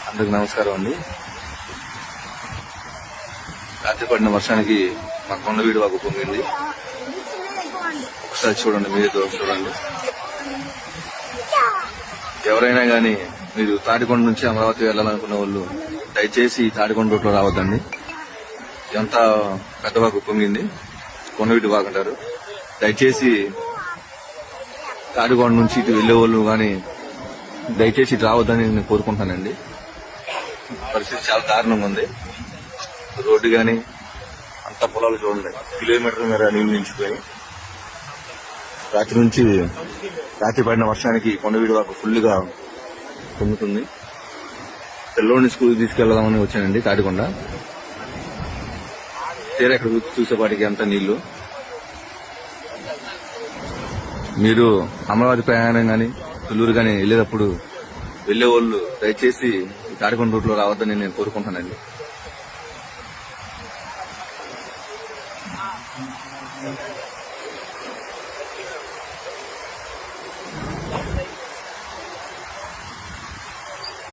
అందరికి నమస్కారం అండి. రాత్రి పడిన వర్షానికి మా కొండవీడు వాగు పొంగింది. ఒకసారి చూడండి, మీతో చూడండి. ఎవరైనా గాని మీరు తాడికొండ నుంచి అమరావతి వెళ్లాలనుకున్న వాళ్ళు దయచేసి తాడికొండ రూట్లో రావద్దండి. ఎంత పెద్ద వాగు పొంగింది, కొండవీడు వాగు అంటారు. దయచేసి తాడికొండ నుంచి ఇటు వెళ్లే వాళ్ళు గాని దయచేసి ఇటు రావద్దని నేను కోరుకుంటానండి. పరిస్థితి చాలా దారుణంగా ఉంది. రోడ్డు గాని అంత పొలాలు చూడండి, కిలోమీటర్ మేర నీళ్లు నిలిచిపోయి. రాత్రి పడిన వర్షానికి కొండవీడు వాగు ఫుల్ గా పొంగుతుంది. పిల్లోని స్కూల్ తీసుకెళ్దామని వచ్చానండి తాడికొండ. తీరా ఇక్కడ చూసేపాటికి అంత నీళ్లు. మీరు అమరావతి ప్రయాణం గాని తుళ్ళూరు గాని వెళ్లేటప్పుడు వెళ్లే వాళ్ళు దయచేసి తాడికొండ రూట్ లో రావద్దని నేను కోరుకుంటానండి.